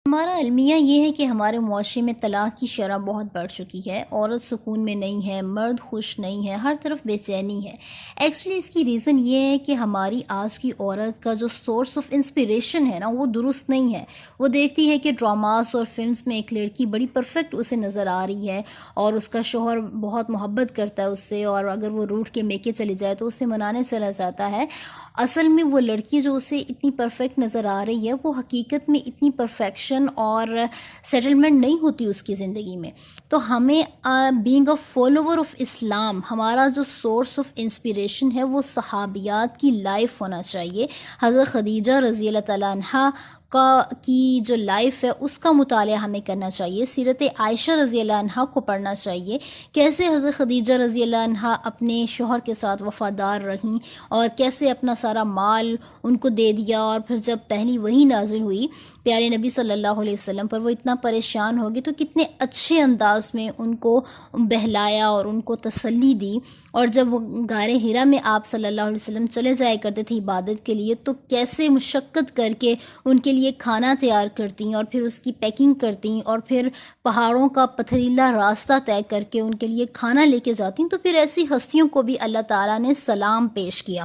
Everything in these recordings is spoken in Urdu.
ہمارا المیہ یہ ہے کہ ہمارے معاشرے میں طلاق کی شرح بہت بڑھ چکی ہے، عورت سکون میں نہیں ہے، مرد خوش نہیں ہے، ہر طرف بے چینی ہے۔ ایکچولی اس کی ریزن یہ ہے کہ ہماری آج کی عورت کا جو سورس آف انسپریشن ہے نا وہ درست نہیں ہے۔ وہ دیکھتی ہے کہ ڈراماز اور فلمز میں ایک لڑکی بڑی پرفیکٹ اسے نظر آ رہی ہے اور اس کا شوہر بہت محبت کرتا ہے اس سے، اور اگر وہ روٹھ کے میکے چلی جائے تو اسے منانے چلا جاتا ہے۔ اصل میں وہ لڑکی جو اسے اتنی پرفیکٹ نظر آ رہی ہے وہ حقیقت میں اتنی پرفیکشن اور سیٹلمنٹ نہیں ہوتی اس کی زندگی میں۔ تو ہمیں بینگ اے فالوور آف اسلام، ہمارا جو سورس آف انسپریشن ہے وہ صحابیات کی لائف ہونا چاہیے۔ حضرت خدیجہ رضی اللہ تعالیٰ عنہا کی جو لائف ہے اس کا مطالعہ ہمیں کرنا چاہیے، سیرت عائشہ رضی اللہ عنہا کو پڑھنا چاہیے، کیسے حضرت خدیجہ رضی اللہ عنہا اپنے شوہر کے ساتھ وفادار رہیں اور کیسے اپنا سارا مال ان کو دے دیا، اور پھر جب پہلی وحی نازل ہوئی پیارے نبی صلی اللہ علیہ وسلم پر، وہ اتنا پریشان ہو گئے تو کتنے اچھے انداز میں ان کو بہلایا اور ان کو تسلی دی۔ اور جب وہ غار حرا میں آپ صلی اللہ علیہ وسلم چلے جایا کرتے تھے عبادت کے لیے تو کیسے مشقت کر کے ان کے لیے کھانا تیار کرتی اور پھر اس کی پیکنگ کرتی اور پھر پہاڑوں کا پتھریلا راستہ طے کر کے ان کے لیے کھانا لے کے جاتی۔ تو پھر ایسی ہستیوں کو بھی اللہ تعالیٰ نے سلام پیش کیا۔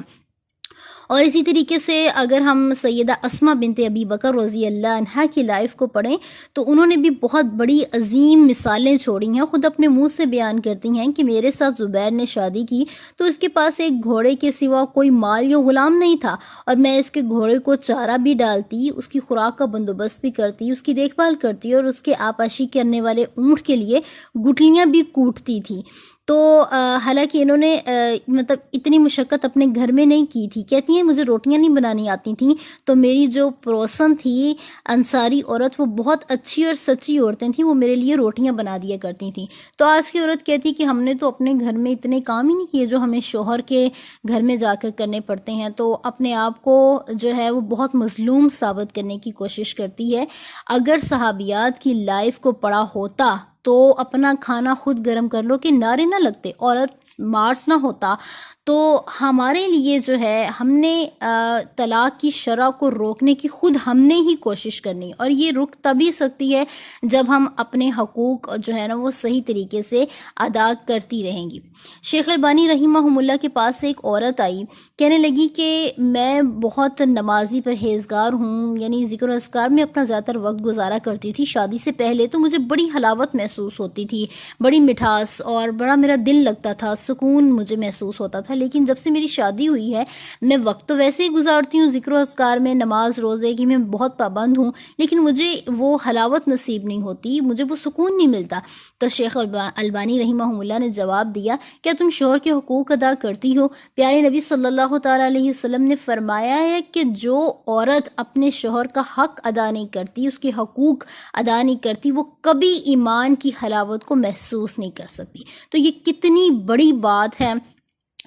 اور اسی طریقے سے اگر ہم سیدہ اسماء بنت ابی بکر رضی اللہ عنہا کی لائف کو پڑھیں تو انہوں نے بھی بہت بڑی عظیم مثالیں چھوڑی ہیں۔ خود اپنے منہ سے بیان کرتی ہیں کہ میرے ساتھ زبیر نے شادی کی تو اس کے پاس ایک گھوڑے کے سوا کوئی مال یا غلام نہیں تھا، اور میں اس کے گھوڑے کو چارہ بھی ڈالتی، اس کی خوراک کا بندوبست بھی کرتی، اس کی دیکھ بھال کرتی اور اس کے آپاشی کرنے والے اونٹ کے لیے گٹھلیاں بھی کوٹتی تھی۔ تو حالانکہ انہوں نے مطلب اتنی مشقت اپنے گھر میں نہیں کی تھی۔ کہتی ہیں مجھے روٹیاں نہیں بنانی آتی تھیں، تو میری جو پڑوسن تھی انصاری عورت وہ بہت اچھی اور سچی عورتیں تھیں، وہ میرے لیے روٹیاں بنا دیا کرتی تھیں۔ تو آج کی عورت کہتی کہ ہم نے تو اپنے گھر میں اتنے کام ہی نہیں کیے جو ہمیں شوہر کے گھر میں جا کر کرنے پڑتے ہیں، تو اپنے آپ کو جو ہے وہ بہت مظلوم ثابت کرنے کی کوشش کرتی ہے۔ اگر صحابیات کی لائف کو پڑھا ہوتا تو اپنا کھانا خود گرم کر لو کہ نعرے نہ لگتے، عورت مارس نہ ہوتا، تو ہمارے لیے جو ہے ہم نے طلاق کی شرح کو روکنے کی خود ہم نے ہی کوشش کرنی، اور یہ رک تبھی سکتی ہے جب ہم اپنے حقوق جو ہے نا وہ صحیح طریقے سے ادا کرتی رہیں گی۔ شیخ البانی رحمہ اللہ کے پاس ایک عورت آئی، کہنے لگی کہ میں بہت نمازی پرہیزگار ہوں، یعنی ذکر و اذکار میں اپنا زیادہ تر وقت گزارا کرتی تھی شادی سے پہلے، تو مجھے بڑی حلاوت محسوس ہوتی تھی، بڑی مٹھاس، اور بڑا میرا دل لگتا تھا، سکون مجھے محسوس ہوتا تھا، لیکن جب سے میری شادی ہوئی ہے میں وقت تو ویسے ہی گزارتی ہوں ذکر و اذکار میں، نماز روزے کی میں بہت پابند ہوں، لیکن مجھے وہ حلاوت نصیب نہیں ہوتی، مجھے وہ سکون نہیں ملتا۔ تو شیخ البانی رحمہ اللہ نے جواب دیا، کیا تم شوہر کے حقوق ادا کرتی ہو؟ پیارے نبی صلی اللہ تعالیٰ علیہ وسلم نے فرمایا ہے کہ جو عورت اپنے شوہر کا حق ادا نہیں کرتی، اس کے حقوق ادا نہیں کرتی، وہ کبھی ایمان کی حلاوت کو محسوس نہیں کر سکتی۔ تو یہ کتنی بڑی بات ہے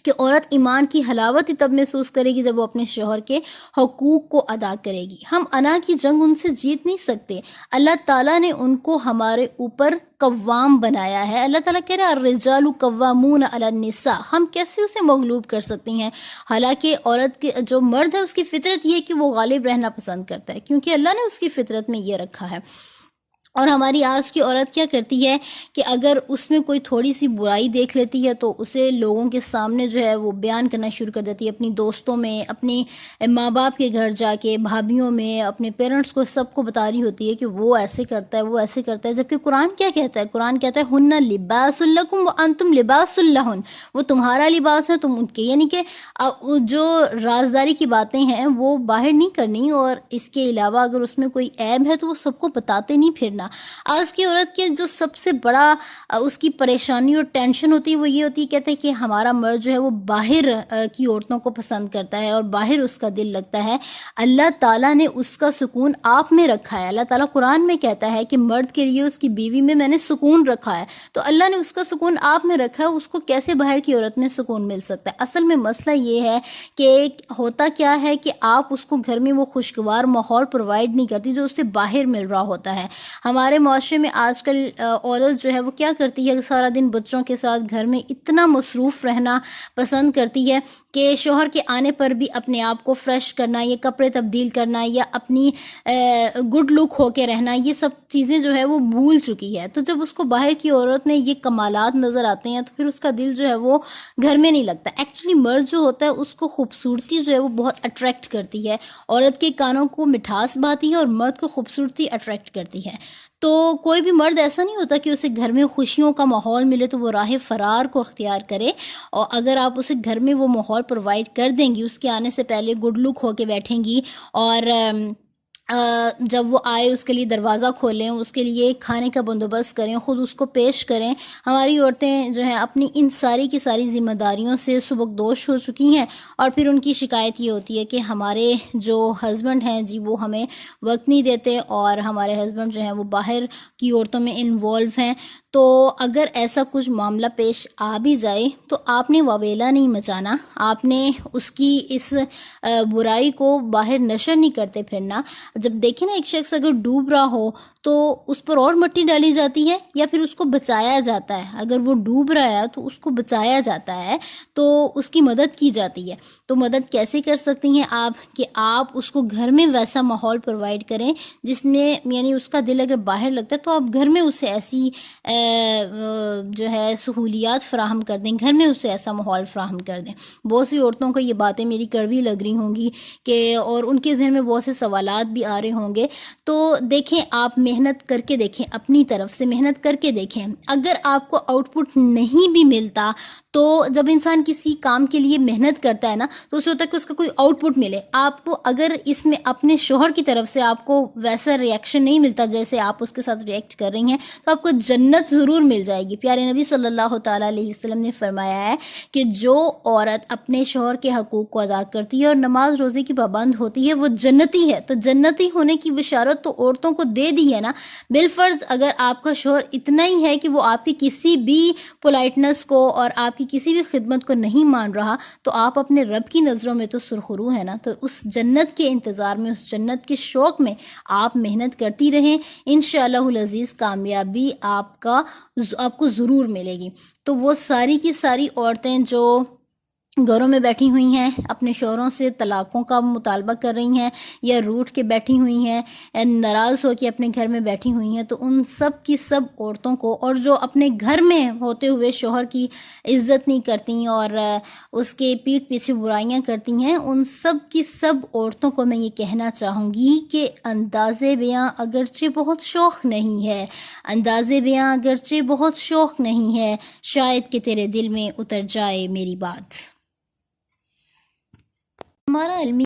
کہ عورت ایمان کی حلاوت ہی تب محسوس کرے گی جب وہ اپنے شوہر کے حقوق کو ادا کرے گی۔ ہم انا کی جنگ ان سے جیت نہیں سکتے، اللہ تعالیٰ نے ان کو ہمارے اوپر قوام بنایا ہے۔ اللہ تعالیٰ کہہ رہا ہے الرجال قوامون علی النساء، ہم کیسے اسے مغلوب کر سکتے ہیں؟ حالانکہ عورت کے جو مرد ہے اس کی فطرت یہ کہ وہ غالب رہنا پسند کرتا ہے، کیونکہ اللہ نے اس کی فطرت میں یہ رکھا ہے۔ اور ہماری آج کی عورت کیا کرتی ہے کہ اگر اس میں کوئی تھوڑی سی برائی دیکھ لیتی ہے تو اسے لوگوں کے سامنے جو ہے وہ بیان کرنا شروع کر دیتی ہے، اپنی دوستوں میں، اپنے ماں باپ کے گھر جا کے، بھابھیوں میں، اپنے پیرنٹس کو، سب کو بتا رہی ہوتی ہے کہ وہ ایسے کرتا ہے، وہ ایسے کرتا ہے، جبکہ قرآن کیا کہتا ہے؟ قرآن کہتا ہے ہن لباس لکم وانتم لباس لہن، وہ تمہارا لباس ہے، تم ان کے، یعنی کہ جو رازداری کی باتیں ہیں وہ باہر نہیں کرنی، اور اس کے علاوہ اگر اس میں کوئی عیب ہے تو وہ سب کو بتاتے نہیں پھرنا۔ آج کی عورت کے جو سب سے بڑا اس کی پریشانی اور ٹینشن ہوتی ہے وہ یہ ہوتی ہے، کہتے ہیں کہ ہمارا مرد جو ہے وہ باہر کی عورتوں کو پسند کرتا ہے اور باہر اس کا دل لگتا ہے۔ اللہ تعالیٰ نے اس کا سکون آپ میں رکھا ہے۔ اللہ تعالیٰ قرآن میں کہتا ہے کہ مرد کے لیے اس کی بیوی میں نے سکون رکھا ہے، تو اللہ نے اس کا سکون آپ میں رکھا ہے، اس کو کیسے باہر کی عورت میں سکون مل سکتا ہے؟ اصل میں مسئلہ یہ ہے کہ ہوتا کیا ہے کہ آپ اس کو گھر میں وہ خوشگوار ماحول پرووائڈ نہیں کرتی جو اسے باہر مل رہا ہوتا ہے۔ ہمارے معاشرے میں آج کل عورت جو ہے وہ کیا کرتی ہے، سارا دن بچوں کے ساتھ گھر میں اتنا مصروف رہنا پسند کرتی ہے کہ شوہر کے آنے پر بھی اپنے آپ کو فریش کرنا یا کپڑے تبدیل کرنا یا اپنی گڈ لک ہو کے رہنا، یہ سب چیزیں جو ہے وہ بھول چکی ہے۔ تو جب اس کو باہر کی عورت میں یہ کمالات نظر آتے ہیں تو پھر اس کا دل جو ہے وہ گھر میں نہیں لگتا۔ ایکچولی مرد جو ہوتا ہے اس کو خوبصورتی جو ہے وہ بہت اٹریکٹ کرتی ہے، عورت کے کانوں کو مٹھاس بھاتی ہے اور مرد کو خوبصورتی اٹریکٹ کرتی ہے۔ تو کوئی بھی مرد ایسا نہیں ہوتا کہ اسے گھر میں خوشیوں کا ماحول ملے تو وہ راہ فرار کو اختیار کرے، اور اگر آپ اسے گھر میں وہ ماحول پرووائڈ کر دیں گی، اس کے آنے سے پہلے گڈ لک ہو کے بیٹھیں گی، اور جب وہ آئے اس کے لیے دروازہ کھولیں، اس کے لیے کھانے کا بندوبست کریں، خود اس کو پیش کریں۔ ہماری عورتیں جو ہیں اپنی ان ساری کی ساری ذمہ داریوں سے سبکدوش ہو چکی ہیں، اور پھر ان کی شکایت یہ ہوتی ہے کہ ہمارے جو ہسبینڈ ہیں جی وہ ہمیں وقت نہیں دیتے، اور ہمارے ہسبینڈ جو ہیں وہ باہر کی عورتوں میں انوالو ہیں۔ تو اگر ایسا کچھ معاملہ پیش آ بھی جائے تو آپ نے واویلا نہیں مچانا، آپ نے اس کی اس برائی کو باہر نشر نہیں کرتے پھرنا۔ جب دیکھیں نا ایک شخص اگر ڈوب رہا ہو تو اس پر اور مٹی ڈالی جاتی ہے یا پھر اس کو بچایا جاتا ہے؟ اگر وہ ڈوب رہا ہے تو اس کو بچایا جاتا ہے، تو اس کی مدد کی جاتی ہے۔ تو مدد کیسے کر سکتی ہیں آپ کہ آپ اس کو گھر میں ویسا ماحول پرووائڈ کریں جس میں یعنی اس کا دل اگر باہر لگتا ہے تو آپ گھر میں اسے ایسی جو ہے سہولیات فراہم کر دیں، گھر میں اسے ایسا ماحول فراہم کر دیں۔ بہت سی عورتوں کو یہ باتیں میری کڑوی لگ رہی ہوں گی کہ اور ان کے ذہن میں بہت سے سوالات بھی آ رہے ہوں گے۔ تو دیکھیں، آپ محنت کر کے دیکھیں، اپنی طرف سے محنت کر کے دیکھیں، اگر آپ کو آؤٹ پٹ نہیں بھی ملتا تو جب انسان کسی کام کے لیے محنت کرتا ہے نا تو اسے ہوتا ہے کہ اس کا کوئی آؤٹ پٹ ملے۔ آپ کو اگر اس میں اپنے شوہر کی طرف سے آپ کو ویسا ریئیکشن نہیں ملتا جیسے آپ اس کے ساتھ ریئیکٹ کر رہی ہیں تو آپ کو جنت ضرور مل جائے گی۔ پیارے نبی صلی اللہ تعالیٰ علیہ وسلم نے فرمایا ہے کہ جو عورت اپنے شوہر کے حقوق کو ادا کرتی ہے اور نماز روزے کی پابند ہوتی ہے وہ جنتی ہے۔ تو جنتی ہونے کی بشارت تو عورتوں کو دے دی ہے نا۔ بالفرض اگر آپ کا شوہر اتنا ہی ہے کہ وہ آپ کی کسی بھی پولائٹنس کو اور آپ کی کسی بھی خدمت کو نہیں مان رہا تو آپ اپنے رب کی نظروں میں تو سرخرو ہے نا۔ تو اس جنت کے انتظار میں، اس جنت کے شوق میں آپ محنت کرتی رہیں، انشاءاللہ العزیز کامیابی آپ کو ضرور ملے گی۔ تو وہ ساری کی ساری عورتیں جو گھروں میں بیٹھی ہوئی ہیں، اپنے شوہروں سے طلاقوں کا مطالبہ کر رہی ہیں یا روٹھ کے بیٹھی ہوئی ہیں، ناراض ہو کے اپنے گھر میں بیٹھی ہوئی ہیں، تو ان سب کی سب عورتوں کو، اور جو اپنے گھر میں ہوتے ہوئے شوہر کی عزت نہیں کرتی اور اس کے پیٹھ پیچھے برائیاں کرتی ہیں، ان سب کی سب عورتوں کو میں یہ کہنا چاہوں گی کہ انداز بیاں اگرچہ بہت شوق نہیں ہے، انداز بیاں اگرچہ بہت شوق نہیں ہے، شاید کہ تیرے دل میں اتر جائے میری بات۔ ہمارا علمی